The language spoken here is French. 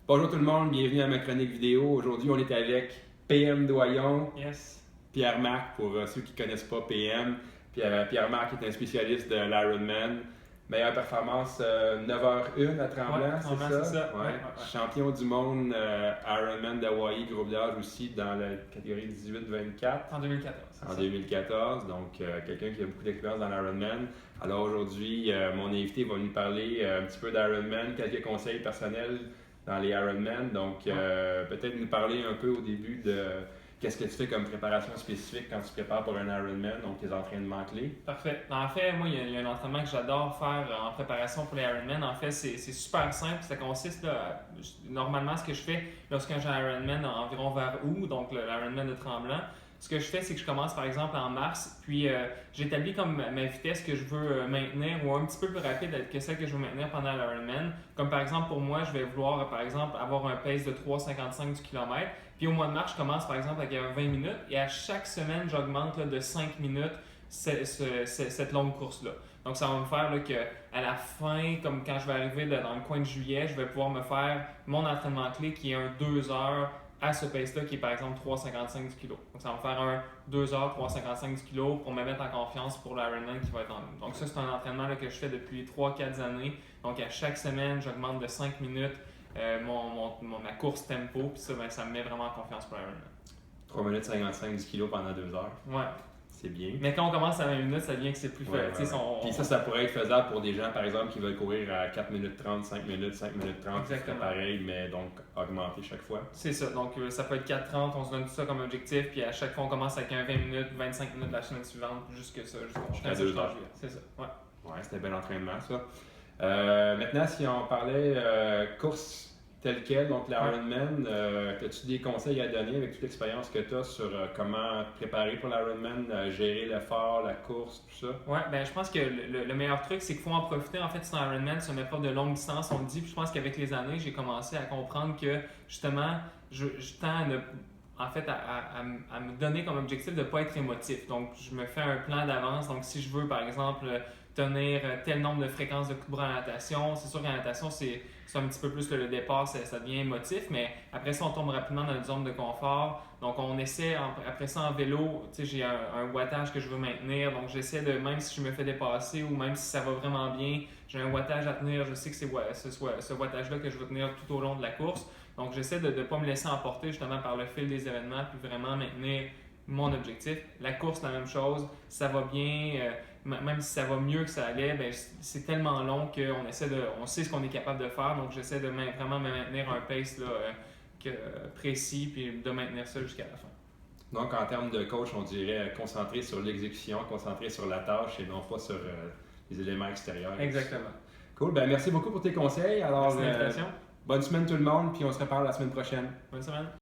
Bonjour tout le monde, bienvenue à ma chronique vidéo. Aujourd'hui, on est avec PM Doyon, Yes. Pierre-Marc, pour ceux qui ne connaissent pas PM. Pierre-Marc est un spécialiste de l'Ironman. Meilleure performance 9h01 à Tremblant, c'est ça. Ouais. Ouais. Champion du monde Ironman d'Hawaï, groupe d'âge aussi dans la catégorie 18-24. En 2014. En 2014, donc quelqu'un qui a beaucoup d'expérience dans l'Ironman. Alors aujourd'hui, mon invité va nous parler un petit peu d'Ironman, quelques conseils personnels dans les Ironman. Donc peut-être nous parler un peu au début de qu'est-ce que tu fais comme préparation spécifique quand tu prépares pour un Ironman, donc tes entraînements clés. Parfait. En fait, moi, il y a un entraînement que j'adore faire en préparation pour les Ironman. En fait, c'est super simple. Ça consiste, là, normalement, ce que je fais lorsqu'un j'ai un Ironman environ vers août, donc l'Ironman de Tremblant, ce que je fais, c'est que je commence par exemple en mars, puis j'établis comme ma vitesse que je veux maintenir ou un petit peu plus rapide que celle que je veux maintenir pendant l'Ironman. Comme par exemple pour moi, je vais vouloir par exemple avoir un pace de 3,55 du kilomètre. Puis au mois de mars, je commence par exemple avec 20 minutes et à chaque semaine, j'augmente de 5 minutes cette longue course-là. Donc ça va me faire là, qu'à la fin, comme quand je vais arriver là, dans le coin de juillet, je vais pouvoir me faire mon entraînement clé qui est un 2 heures à ce pace-là qui est par exemple 3,55 du kilo. Donc ça va me faire un 2 heures 3,55 du kilo pour me mettre en confiance pour l'Ironman qui va être en ligne. Donc ça c'est un entraînement là, que je fais depuis 3-4 années. Donc à chaque semaine, j'augmente de 5 minutes ma course tempo, puis ça, ben, ça me met vraiment en confiance pour l'Ironman. 3 minutes 55 du kilo pendant 2 heures. Ouais. C'est bien. Mais quand on commence à 20 minutes, ça devient que c'est plus facile. Puis ça pourrait être faisable pour des gens, par exemple, qui veulent courir à 4 minutes 30, 5 minutes 30. Exactement. C'est pareil, mais donc augmenter chaque fois. C'est ça. Donc ça peut être 4,30, on se donne tout ça comme objectif, puis à chaque fois, on commence avec un 20 minutes, 25 minutes la semaine suivante, jusqu'à 2 heures. C'est ça. Ouais. Ouais, c'était un bel entraînement, ça. Maintenant, si on parlait course telle quelle, donc l'Ironman, as-tu des conseils à donner avec toute l'expérience que tu as sur comment te préparer pour l'Ironman, gérer l'effort, la course, tout ça? Ouais, ben je pense que le meilleur truc, c'est qu'il faut en profiter. En fait, c'est un Ironman, c'est une épreuve de longue distance, on le dit. Puis je pense qu'avec les années, j'ai commencé à comprendre que justement, je tends à me donner comme objectif de ne pas être émotif. Donc, je me fais un plan d'avance. Donc, si je veux, par exemple, tenir tel nombre de fréquences de coups de bras en natation, c'est sûr qu'en natation, c'est un petit peu plus le départ, ça devient émotif, mais après ça, on tombe rapidement dans une zone de confort. Donc, on essaie, après ça, en vélo, tu sais, j'ai un wattage que je veux maintenir. Donc, j'essaie de, même si je me fais dépasser ou même si ça va vraiment bien, j'ai un wattage à tenir. Je sais que c'est ce wattage-là que je veux tenir tout au long de la course. Donc, j'essaie de ne pas me laisser emporter justement par le fil des événements, puis vraiment maintenir mon objectif. La course, la même chose. Ça va bien, même si ça va mieux que ça allait, ben, c'est tellement long qu'on on sait ce qu'on est capable de faire. Donc, j'essaie de vraiment me maintenir un pace là, précis, puis de maintenir ça jusqu'à la fin. Donc, en termes de coach, on dirait concentrer sur l'exécution, concentrer sur la tâche et non pas sur les éléments extérieurs. Exactement. Cool. Ben, merci beaucoup pour tes conseils. Alors, Merci de l'invitation. bonne semaine tout le monde, puis on se reparle la semaine prochaine. Bonne semaine.